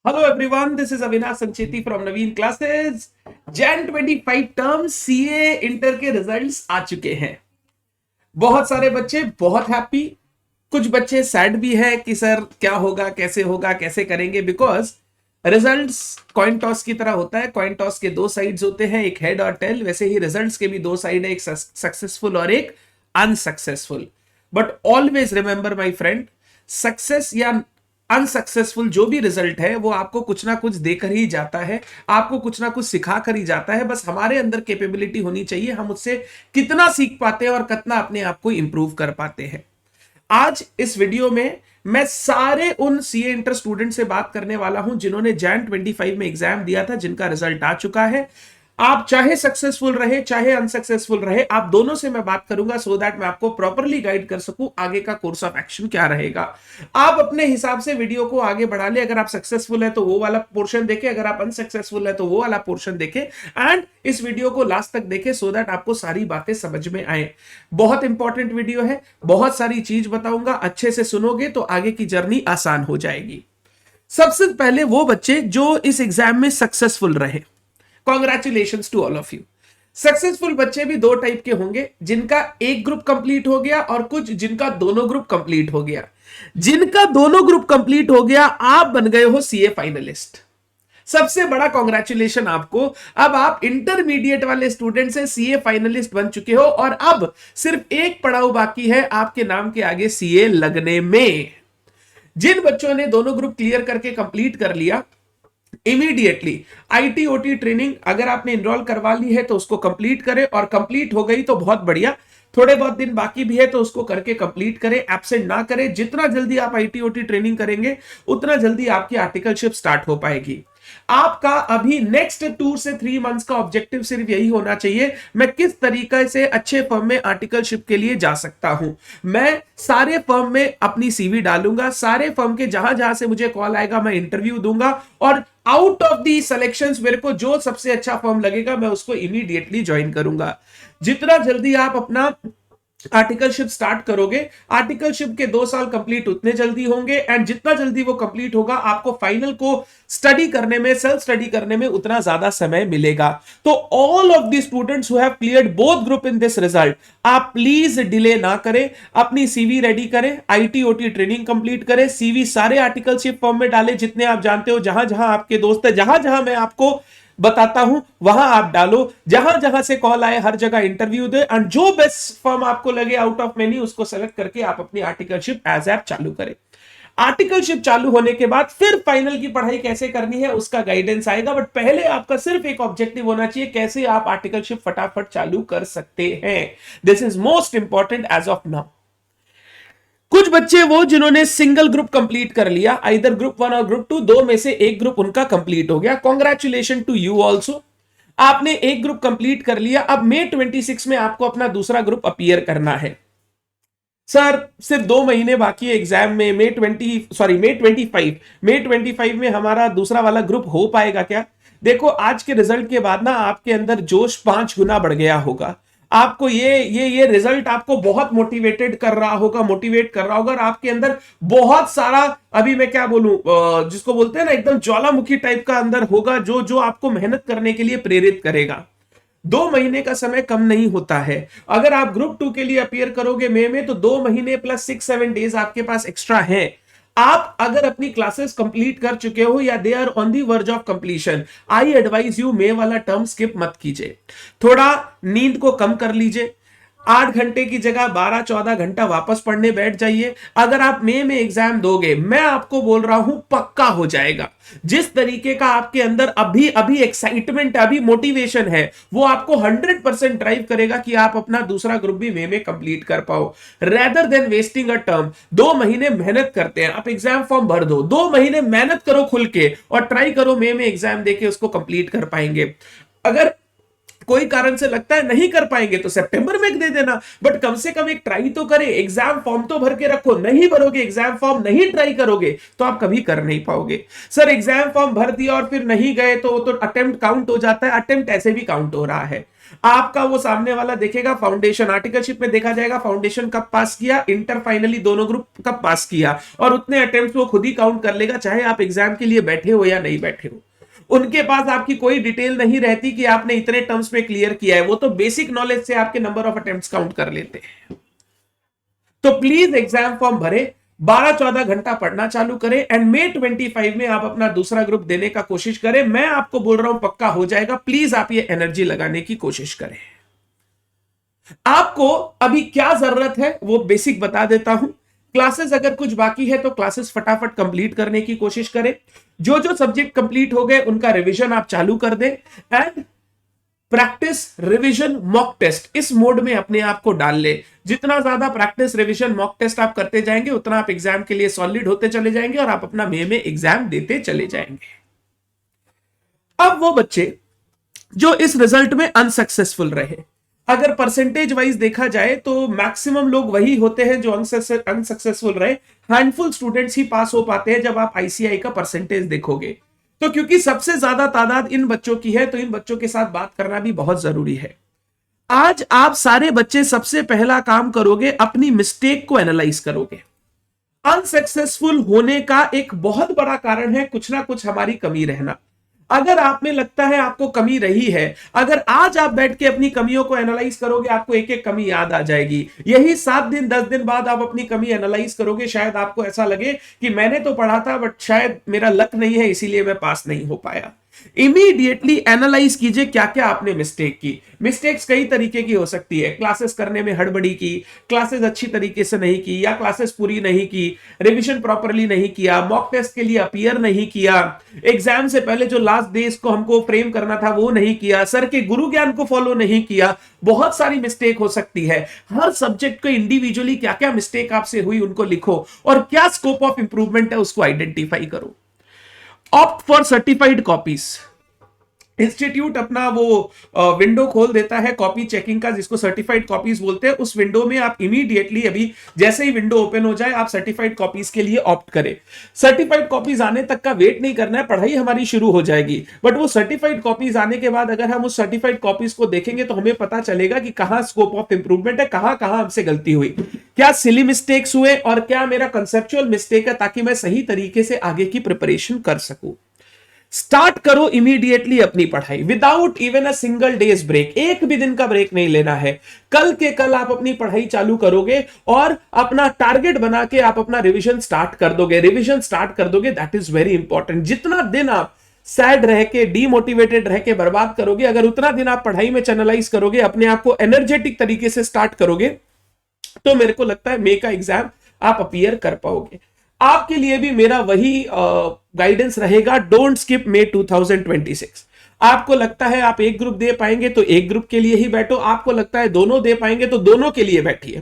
Hello everyone, this is Avinash Sancheti from Naveen Classes. Jan 25 term CA inter के results आ चुके हैं। बहुत सारे बच्चे बहुत हैप्पी, कुछ बच्चे सैड भी है कि सर क्या होगा कैसे करेंगे, बिकॉज रिजल्ट्स कॉइन टॉस की तरह होता है। कॉइन टॉस के दो साइड्स होते हैं, एक हेड और टेल। वैसे ही रिजल्ट्स के भी दो साइड है, एक सक्सेसफुल और एक unsuccessful. But always remember my friend, success या अनसक्सेसफुल जो भी रिजल्ट है वो आपको कुछ ना कुछ देकर ही जाता है, आपको कुछ ना कुछ सिखा कर ही जाता है। बस हमारे अंदर कैपेबिलिटी होनी चाहिए, हम उससे कितना सीख पाते हैं और कितना अपने आप को इंप्रूव कर पाते हैं। आज इस वीडियो में मैं सारे उन सीए इंटर स्टूडेंट से बात करने वाला हूं जिन्होंने जैन 25 में एग्जाम दिया था, जिनका रिजल्ट आ चुका है। आप चाहे सक्सेसफुल रहे चाहे अनसक्सेसफुल रहे, आप दोनों से मैं बात करूंगा सो दैट मैं आपको प्रॉपरली गाइड कर सकूं आगे का कोर्स ऑफ एक्शन क्या रहेगा। आप अपने हिसाब से वीडियो को आगे बढ़ा ले। अगर आप सक्सेसफुल है तो वो वाला पोर्शन देखें, अगर आप अनसक्सेसफुल है तो वो वाला पोर्शन देखें, एंड इस वीडियो को लास्ट तक देखें सो दैट आपको सारी बातें समझ में आए। बहुत इंपॉर्टेंट वीडियो है, बहुत सारी चीज बताऊंगा, अच्छे से सुनोगे तो आगे की जर्नी आसान हो जाएगी। सबसे पहले वो बच्चे जो इस एग्जाम में सक्सेसफुल रहे, congratulation to all of you. Successful बच्चे भी दो टाइप के होंगे, जिनका एक ग्रुप कंप्लीट हो गया और कुछ जिनका दोनों ग्रुप कंप्लीट हो गया। जिनका दोनों ग्रुप कंप्लीट हो गया, आप बन गए हो सीए फाइनलिस्ट। सबसे बड़ा कॉन्ग्रेचुलेशन आपको। अब आप इंटरमीडिएट वाले स्टूडेंट से सीए फाइनलिस्ट बन चुके हो और अब सिर्फ एक पड़ाव बाकी है आपके नाम के आगे सीए लगने में। जिन बच्चों ने दोनों ग्रुप क्लियर करके कंप्लीट कर लिया, इमीडिएटली आईटी ओटी ट्रेनिंग अगर आपने इनरोल करवा ली है तो उसको कंप्लीट करें, और कंप्लीट हो गई तो बहुत बढ़िया। थोड़े बहुत दिन बाकी भी है तो उसको करके कंप्लीट करें, एब्सेंट ना करें। जितना जल्दी आप आईटी ओटी ट्रेनिंग करेंगे उतना जल्दी आपकी आर्टिकलशिप स्टार्ट हो पाएगी। आपका अभी नेक्स्ट 2 से 3 मंथ्स का ऑब्जेक्टिव सिर्फ यही होना चाहिए, मैं किस तरीके से अच्छे फर्म में आर्टिकलशिप के लिए जा सकता हूं। मैं सारे फर्म में अपनी सीवी डालूंगा, सारे फर्म के जहां जहां से मुझे कॉल आएगा मैं इंटरव्यू दूंगा, और आउट ऑफ दी सिलेक्शंस मेरे को जो सबसे अच्छा फर्म लगेगा मैं उसको इमीडिएटली ज्वाइन करूंगा। जितना जल्दी आप अपना आर्टिकलशिप स्टार्ट करोगे, आर्टिकलशिप के 2 साल कंप्लीट उतने जल्दी होंगे, एंड जितना जल्दी वो कंप्लीट होगा आपको फाइनल को स्टडी करने में, सेल्फ स्टडी करने में उतना ज्यादा समय मिलेगा। तो all of the students who have cleared both group in this result, आप प्लीज डिले ना करें, अपनी सीवी रेडी करें, आईटी ओटी ट्रेनिंग कंप्लीट करें, सीवी सारे आर्टिकलशिप फॉर्म में डालें जितने आप जानते हो, जहां जहां आपके दोस्त है, जहां जहां मैं आपको बताता हूं वहां आप डालो, जहां जहां से कॉल आए हर जगह इंटरव्यू दे, एंड जो बेस्ट फर्म आपको लगे आउट ऑफ मेनी उसको सेलेक्ट करके आप अपनी आर्टिकलशिप एज ऐप चालू करें। आर्टिकलशिप चालू होने के बाद फिर फाइनल की पढ़ाई कैसे करनी है उसका गाइडेंस आएगा, बट पहले आपका सिर्फ एक ऑब्जेक्टिव होना चाहिए, कैसे आप आर्टिकलशिप फटाफट चालू कर सकते हैं। This is most important as of now. कुछ बच्चे वो जिन्होंने सिंगल ग्रुप कंप्लीट कर लिया, आइदर ग्रुप 1 और ग्रुप 2, दो में से एक ग्रुप उनका कंप्लीट हो गया, कॉन्ग्रेचुलेशन टू यू ऑल्सो। आपने एक ग्रुप कंप्लीट कर लिया, अब May 26 में आपको अपना दूसरा ग्रुप अपीयर करना है। सर सिर्फ 2 महीने बाकी है एग्जाम में, May 25 में हमारा दूसरा वाला ग्रुप हो पाएगा क्या? देखो, आज के रिजल्ट के बाद ना आपके अंदर जोश 5 गुना बढ़ गया होगा। आपको ये रिजल्ट आपको बहुत मोटिवेट कर रहा होगा, और आपके अंदर बहुत सारा, अभी मैं क्या बोलूं, जिसको बोलते हैं ना एकदम ज्वालामुखी टाइप का अंदर होगा, जो जो आपको मेहनत करने के लिए प्रेरित करेगा। 2 महीने का समय कम नहीं होता है। अगर आप ग्रुप 2 के लिए अपीयर करोगे मई में, तो 2 महीने प्लस 6-7 डेज आपके पास एक्स्ट्रा है। आप अगर अपनी क्लासेस कंप्लीट कर चुके हो या they are on the verge of completion, I advise you May वाला टर्म स्किप मत कीजिए। थोड़ा नींद को कम कर लीजिए, 8 घंटे की जगह 12-14 घंटा वापस पढ़ने बैठ जाइए। अगर आप मई में एग्जाम दोगे, मैं आपको बोल रहा हूं पक्का हो जाएगा। जिस तरीके का आपके अंदर अभी अभी एक्साइटमेंट है, अभी मोटिवेशन है, वो आपको 100% ड्राइव करेगा कि आप अपना दूसरा ग्रुप भी मई में कंप्लीट कर पाओ, rather than wasting a term. 2 महीने मेहनत करते हैं, आप एग्जाम फॉर्म भर दो, 2 महीने मेहनत करो खुल के, और ट्राई करो मई में एग्जाम देके उसको कंप्लीट कर पाएंगे। अगर कोई कारण से लगता है नहीं कर पाएंगे तो सितंबर में दे देना, बट कम से कम एक ट्राई तो करें, एग्जाम फॉर्म तो भर के रखो। नहीं भरोगे एग्जाम फॉर्म, नहीं ट्राई करोगे तो आप कभी कर नहीं पाओगे। सर एग्जाम फॉर्म भर दिया और फिर नहीं गए तो अटेम्प्ट काउंट हो जाता है, अटेम्प्ट ऐसे भी काउंट हो रहा है। आपका वो सामने वाला देखेगा फाउंडेशन, आर्टिकलशिप में देखा जाएगा फाउंडेशन कब पास किया, इंटर फाइनली दोनों ग्रुप कब पास किया, और उतने अटेम्प्ट वो खुद ही काउंट कर लेगा, चाहे आप एग्जाम के लिए बैठे हो या नहीं बैठे हो। उनके पास आपकी कोई डिटेल नहीं रहती कि आपने इतने टर्म्स में क्लियर किया है, वो तो बेसिक नॉलेज से आपके नंबर ऑफ अटेम्प्ट्स काउंट कर लेते हैं। तो प्लीज एग्जाम फॉर्म भरे, 12-14 घंटा पढ़ना चालू करें, एंड May 25 में आप अपना दूसरा ग्रुप देने का कोशिश करें। मैं आपको बोल रहा हूं पक्का हो जाएगा, प्लीज आप ये एनर्जी लगाने की कोशिश करें। आपको अभी क्या जरूरत है वो बेसिक बता देता हूं। क्लासेस अगर कुछ बाकी है तो क्लासेस फटाफट कंप्लीट करने की कोशिश करें। जो जो सब्जेक्ट कंप्लीट हो गए उनका रिवीजन आप चालू कर दें, and practice revision mock test इस मोड में अपने आप को डाल ले। जितना ज्यादा प्रैक्टिस रिवीजन मॉक टेस्ट आप करते जाएंगे उतना आप एग्जाम के लिए सॉलिड होते चले जाएंगे और आप अपना मई में एग्जाम देते चले जाएंगे। अब वो बच्चे जो इस रिजल्ट में अनसक्सेसफुल रहे, अगर परसेंटेज वाइज देखा जाए तो मैक्सिमम लोग वही होते हैं जो अनसक्सेसफुल रहे। हैंडफुल स्टूडेंट्स ही पास हो पाते हैं जब आप आईसीआई का परसेंटेज देखोगे। तो क्योंकि सबसे ज्यादा तादाद इन बच्चों की है तो इन बच्चों के साथ बात करना भी बहुत जरूरी है। आज आप सारे बच्चे सबसे पहला काम करोगे, अपनी मिस्टेक को एनालाइज करोगे। अनसक्सेसफुल होने का एक बहुत बड़ा कारण है कुछ ना कुछ हमारी कमी रहना। अगर आप में लगता है आपको कमी रही है, अगर आज आप बैठ के अपनी कमियों को एनालाइज करोगे, आपको एक एक कमी याद आ जाएगी। यही 7 दिन 10 दिन बाद आप अपनी कमी एनालाइज करोगे, शायद आपको ऐसा लगे कि मैंने तो पढ़ा था बट शायद मेरा लक नहीं है इसीलिए मैं पास नहीं हो पाया। इमीडिएटली एनालाइज कीजिए क्या क्या आपने मिस्टेक की। मिस्टेक्स कई तरीके की हो सकती है, क्लासेस करने में हड़बड़ी की, क्लासेस अच्छी तरीके से नहीं की, या क्लासेस पूरी नहीं की, रिवीजन प्रॉपरली नहीं किया, मॉक टेस्ट के लिए अपीयर नहीं किया, एग्जाम से पहले जो लास्ट डेज को हमको फ्रेम करना था वो नहीं किया, सर के गुरु ज्ञान को फॉलो नहीं किया। बहुत सारी मिस्टेक हो सकती है। हर सब्जेक्ट को इंडिविजुअली क्या क्या मिस्टेक आपसे हुई उनको लिखो, और क्या स्कोप ऑफ इंप्रूवमेंट है उसको आइडेंटिफाई करो। Opt for certified copies. Institute अपना वो विंडो खोल देता है कॉपी चेकिंग का, जिसको सर्टिफाइड कॉपीज बोलते हैं। उस विंडो में आप इमीडिएटली अभी जैसे ही विंडो ओपन हो जाए आप सर्टिफाइड कॉपीज के लिए ऑप्ट करें। सर्टिफाइड कॉपीज आने तक का वेट नहीं करना है, पढ़ाई हमारी शुरू हो जाएगी। बट वो सर्टिफाइड कॉपीज आने के बाद अगर हम उस सर्टिफाइड कॉपीज को देखेंगे तो हमें पता चलेगा कि कहां स्कोप ऑफ इंप्रूवमेंट है, कहां कहां हमसे गलती हुई, क्या सिली मिस्टेक्स हुए और क्या मेरा कंसेप्चुअल मिस्टेक है, ताकि मैं सही तरीके से आगे की प्रिपरेशन कर सकूं। स्टार्ट करो इमीडिएटली अपनी पढ़ाई without even a single day's break. एक भी दिन का ब्रेक नहीं लेना है। कल के कल आप अपनी पढ़ाई चालू करोगे और अपना टारगेट बना के आप अपना रिवीजन स्टार्ट कर दोगे। रिवीजन स्टार्ट कर दोगे, दैट इज वेरी इंपॉर्टेंट। जितना दिन आप सैड रह के, डीमोटिवेटेड रह के बर्बाद करोगे, अगर उतना दिन आप पढ़ाई में चैनलाइज करोगे, अपने आप को एनर्जेटिक तरीके से स्टार्ट करोगे, तो मेरे को लगता है मई का एग्जाम आप अपीयर कर पाओगे। आपके लिए भी मेरा वही गाइडेंस रहेगा, डोंट स्किप May 2026। आपको लगता है आप एक ग्रुप दे पाएंगे तो एक ग्रुप के लिए ही बैठो, आपको लगता है दोनों दे पाएंगे तो दोनों के लिए बैठिए।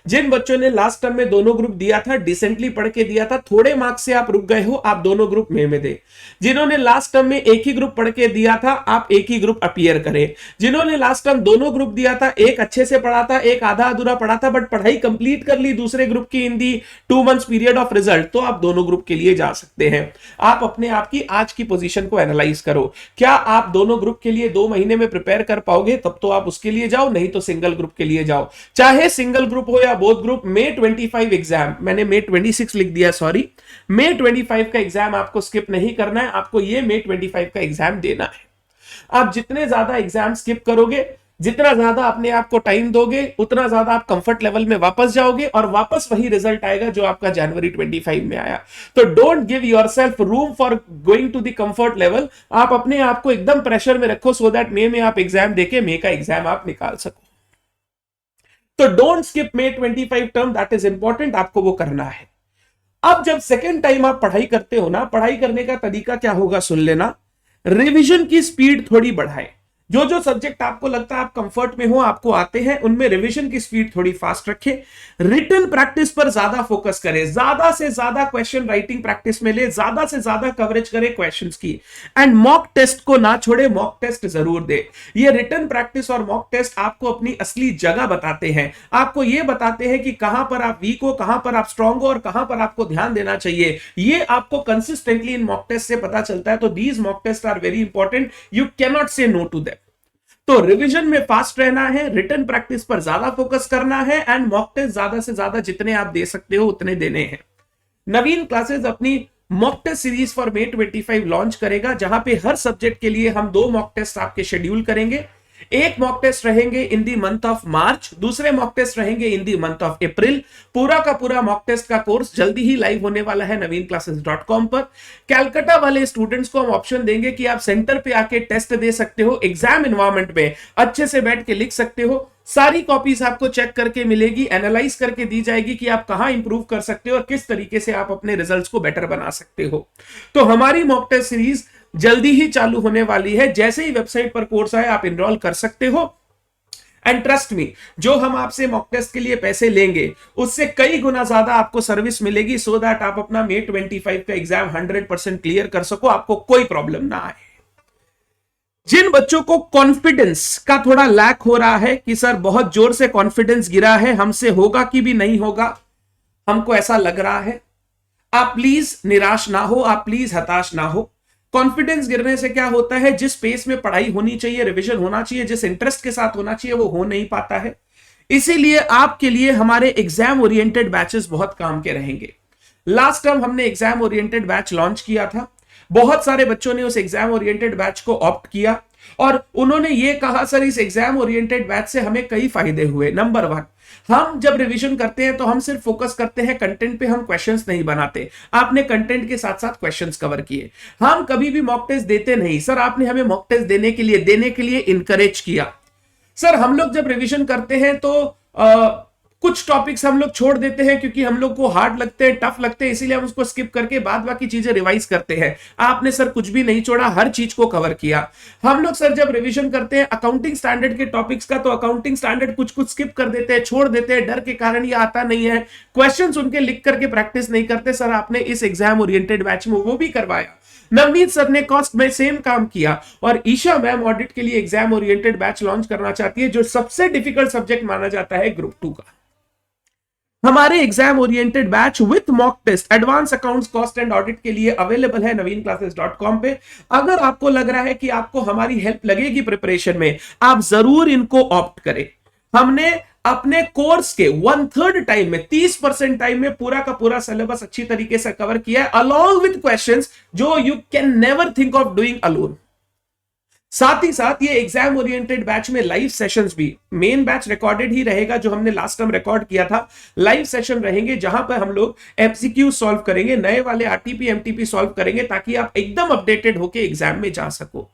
जिन बच्चों ने लास्ट टर्म में दोनों ग्रुप दिया था, डिसेंटली पढ़ के दिया था, थोड़े मार्क्स से आप रुक गए हो, आप दोनों ग्रुप में दे। जिन्होंने लास्ट टर्म में एक ही ग्रुप पढ़ के दिया था, आप एक ही ग्रुप अपीयर करें। जिन्होंने लास्ट टर्म दोनों ग्रुप दिया था, एक अच्छे से पढ़ा था, एक आधा अधूरा पढ़ा था, बट पढ़ाई कंप्लीट कर ली दूसरे ग्रुप की इन दी 2 months पीरियड ऑफ रिजल्ट, तो आप दोनों ग्रुप के लिए जा सकते हैं। आप अपने आप की आज की पोजीशन को एनालाइज करो। क्या आप दोनों ग्रुप के लिए 2 महीने में प्रिपेयर कर पाओगे? तब तो आप उसके लिए जाओ, नहीं तो सिंगल ग्रुप के लिए जाओ। चाहे सिंगल ग्रुप हो या बोथ ग्रुप, May 25 एग्जाम, मैंने May 26 लिख दिया, सॉरी, May 25 का एग्जाम आपको स्किप नहीं करना है। आपको ये May 25 का एग्जाम देना है। आप जितने ज्यादा एग्जाम स्किप करोगे, जितना ज्यादा अपने आप को टाइम दोगे, उतना ज्यादा आप कंफर्ट लेवल में वापस जाओगे और वापस वही रिजल्ट आएगा जो आपका जनवरी 25 में आया। तो don't give yourself room for going to the comfort level. आप अपने आप को एकदम प्रेशर में रखो सो दैट मई में आप एग्जाम देके मई का एग्जाम आप निकाल सको। तो don't skip May 25 term, that is important, आपको वो करना है। अब जब सेकेंड टाइम आप पढ़ाई करते हो ना, पढ़ाई करने का तरीका क्या होगा सुन लेना। रिवीजन की स्पीड थोड़ी बढ़ाए। जो जो सब्जेक्ट आपको लगता है आप कंफर्ट में हो, आपको आते हैं, उनमें रिवीजन की स्पीड थोड़ी फास्ट रखें। रिटन प्रैक्टिस पर ज्यादा फोकस करें, ज्यादा से ज्यादा क्वेश्चन राइटिंग प्रैक्टिस में ले, ज्यादा से ज्यादा कवरेज करें क्वेश्चंस की। एंड मॉक टेस्ट को ना छोड़े, मॉक टेस्ट जरूर दे। ये रिटन प्रैक्टिस और मॉक टेस्ट आपको अपनी असली जगह बताते हैं, आपको ये बताते हैं कि कहां पर आप वीक हो, कहां पर आप स्ट्रांग हो और कहां पर आपको ध्यान देना चाहिए। ये आपको कंसिस्टेंटली इन मॉक टेस्ट से पता चलता है। तो these mock test are very important, you cannot say no to them. तो रिवीजन में फास्ट रहना है, रिटन प्रैक्टिस पर ज्यादा फोकस करना है एंड मॉक टेस्ट ज्यादा से ज्यादा जितने आप दे सकते हो उतने देने हैं। नवीन क्लासेस अपनी mock test series for May 25 launch करेगा, जहां पे हर सब्जेक्ट के लिए हम 2 मॉक टेस्ट आपके शेड्यूल करेंगे। एक मॉक टेस्ट रहेंगे इन दी मंथ ऑफ मार्च, दूसरे मॉक टेस्ट रहेंगे इन दी मंथ ऑफ अप्रैल। पूरा का पूरा मॉक टेस्ट का कोर्स जल्दी ही लाइव होने वाला है naveenclasses.com पर। कैलकाटा वाले स्टूडेंट्स को हम ऑप्शन देंगे कि आप सेंटर पे आके टेस्ट दे सकते हो, एग्जाम एनवायरमेंट में अच्छे से बैठ के लिख सकते हो। सारी कॉपीज आपको चेक करके मिलेगी, एनालाइज करके दी जाएगी कि आप कहां इंप्रूव कर सकते हो और किस तरीके से आप अपने रिजल्ट्स को बेटर बना सकते हो। तो हमारी मॉक टेस्ट सीरीज जल्दी ही चालू होने वाली है। जैसे ही वेबसाइट पर कोर्स आए आप एनरोल कर सकते हो। एंड ट्रस्ट मी, जो हम आपसे मॉक टेस्ट के लिए पैसे लेंगे उससे कई गुना ज्यादा आपको सर्विस मिलेगी, सो दैट आप अपना May 25 का एग्जाम 100% क्लियर कर सको, आपको कोई प्रॉब्लम ना आए। जिन बच्चों को कॉन्फिडेंस का थोड़ा लैक हो रहा है कि सर बहुत जोर से कॉन्फिडेंस गिरा है, हमसे होगा कि भी नहीं होगा, हमको ऐसा लग रहा है, आप प्लीज निराश ना हो, आप प्लीज हताश ना हो। कॉन्फिडेंस गिरने से क्या होता है, जिस पेस में पढ़ाई होनी चाहिए, रिवीजन होना चाहिए, जिस इंटरेस्ट के साथ होना चाहिए, वो हो नहीं पाता है। इसीलिए आपके लिए हमारे एग्जाम ओरिएंटेड बैचेस बहुत काम के रहेंगे। लास्ट टाइम हमने एग्जाम ओरिएंटेड बैच लॉन्च किया था, बहुत सारे बच्चों ने उस एग्जाम ओरिएंटेड बैच को ऑप्ट किया और उन्होंने ये कहा सर इस एग्जाम ओरिएंटेड बैच से हमें कई फायदे हुए। नंबर 1, हम जब रिवीजन करते हैं तो हम सिर्फ फोकस करते हैं कंटेंट पे, हम क्वेश्चंस नहीं बनाते। आपने कंटेंट के साथ साथ क्वेश्चंस कवर किए। हम कभी भी मॉक टेस्ट देते नहीं सर, आपने हमें मॉक टेस्ट देने के लिए इनकरेज किया। सर हम लोग जब रिवीजन करते हैं तो कुछ टॉपिक्स हम लोग छोड़ देते हैं क्योंकि हम लोग को हार्ड लगते हैं, टफ लगते हैं, इसीलिए हम उसको स्किप करके बाद बाकी चीजें रिवाइज करते हैं। आपने सर कुछ भी नहीं छोड़ा, हर चीज को कवर किया। हम लोग सर जब रिवीजन करते हैं अकाउंटिंग स्टैंडर्ड के टॉपिक्स का, तो अकाउंटिंग स्टैंडर्ड कुछ कुछ स्किप कर देते हैं, छोड़ देते हैं, डर के कारण ये आता नहीं है, क्वेश्चंस उनके लिख करके प्रैक्टिस नहीं करते। सर आपने इस एग्जाम ओरिएंटेड बैच में वो भी करवाया। नवनीत सर ने कॉस्ट में सेम काम किया और ईशा मैम ऑडिट के लिए एग्जाम ओरिएंटेड बैच लॉन्च करना चाहती है, जो सबसे डिफिकल्ट सब्जेक्ट माना जाता है ग्रुप 2 का। हमारे exam oriented batch with mock test advance accounts cost and audit के लिए अवेलेबल है naveenclasses.com पे। अगर आपको लग रहा है कि आपको हमारी हेल्प लगेगी प्रिपरेशन में, आप जरूर इनको ऑप्ट करें। हमने अपने कोर्स के 1/3 टाइम में, 30% टाइम में पूरा का पूरा सिलेबस अच्छी तरीके से कवर किया है, अलॉन्ग विद क्वेश्चंस जो you can never think of doing alone. साथ ही साथ ये एग्जाम ओरिएंटेड बैच में लाइव सेशंस भी, मेन बैच रिकॉर्डेड ही रहेगा जो हमने लास्ट टाइम रिकॉर्ड किया था, लाइव सेशन रहेंगे जहां पर हम लोग एमसीक्यू सॉल्व करेंगे, नए वाले आरटीपी एमटीपी सॉल्व करेंगे ताकि आप एकदम अपडेटेड होके एग्जाम में जा सको।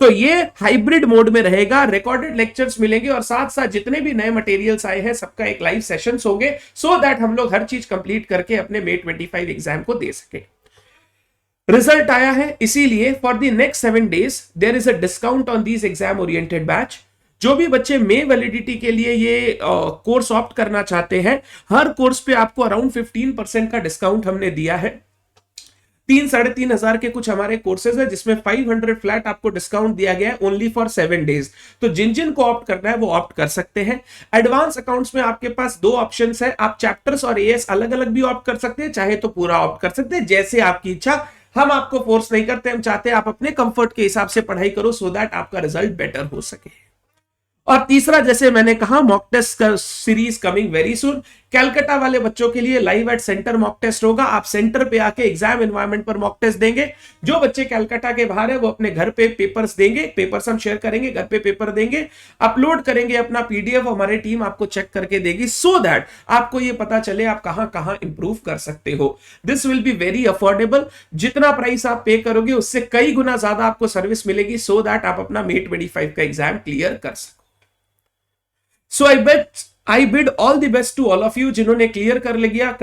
तो ये हाइब्रिड मोड में रहेगा, रिकॉर्डेड लेक्चर्स मिलेंगे और साथ साथ जितने भी नए मटेरियल्स आए हैं सबका एक लाइव सेशंस होंगे, सो दैट हम लोग हर चीज कंप्लीट करके अपने May 25 एग्जाम को दे सके। रिजल्ट आया है, इसीलिए for the next 7 days there is a discount on these exam oriented batch. जो भी बच्चे मे वैलिडिटी के लिए ये कोर्स ऑप्ट करना चाहते हैं, हर कोर्स पे आपको अराउंड 15% का डिस्काउंट हमने दिया है। 3-3.5 हजार के कुछ हमारे कोर्सेज है जिसमें 500 फ्लैट आपको डिस्काउंट दिया गया है ओनली फॉर 7 days। तो जिन जिन को ऑप्ट करना है वो ऑप्ट कर सकते हैं। एडवांस अकाउंट्स में आपके पास 2 ऑप्शंस है, आप चैप्टर्स और एएस अलग अलग भी ऑप्ट कर सकते हैं, चाहे तो पूरा ऑप्ट कर सकते हैं, जैसे आपकी इच्छा। हम आपको फोर्स नहीं करते, हम चाहते हैं आप अपने कंफर्ट के हिसाब से पढ़ाई करो, सो दैट आपका रिजल्ट बेटर हो सके। और तीसरा, जैसे मैंने कहा, मॉक टेस्ट का series coming very soon. Calcutta वाले बच्चों के लिए live at centre mock test होगा, आप सेंटर पे आके एग्जाम एनवायरनमेंट पर मॉक टेस्ट देंगे। जो बच्चे कैलकाटा के बाहर है वो अपने घर पे पेपर्स देंगे, पेपर्स हम शेयर करेंगे, घर पे पेपर देंगे, अपलोड करेंगे अपना पीडीएफ, हमारी टीम आपको चेक करके देगी, सो दैट आपको ये पता चले आप कहां कहां इंप्रूव कर सकते हो। This will be very affordable, जितना प्राइस आप पे करोगे उससे कई गुना ज्यादा आपको सर्विस मिलेगी, सो दैट आप अपना May 25 का एग्जाम क्लियर कर सको। So I bid all the best to all of you। जिन्होंने क्लियर कर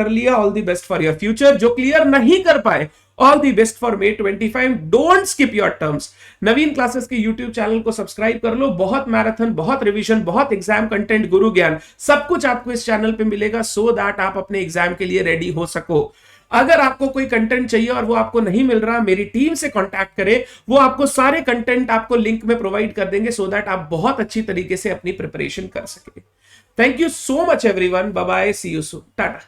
लिया, all the best for your future। जो क्लियर नहीं कर पाए, all the best for May 25। Don't skip your terms। Naveen classes के YouTube चैनल को subscribe कर लो। बहुत मैराथन, बहुत रिवीजन, बहुत एग्जाम कंटेंट, गुरु ज्ञान, सब कुछ आपको इस चैनल पे मिलेगा, सो दैट आप अपने एग्जाम के लिए रेडी हो सको। अगर आपको कोई कंटेंट चाहिए और वो आपको नहीं मिल रहा, मेरी टीम से कांटेक्ट करें, वो आपको सारे कंटेंट आपको लिंक में प्रोवाइड कर देंगे, सो दैट आप बहुत अच्छी तरीके से अपनी प्रिपरेशन कर सके। Thank you so much everyone, bye bye, see you soon, Tata.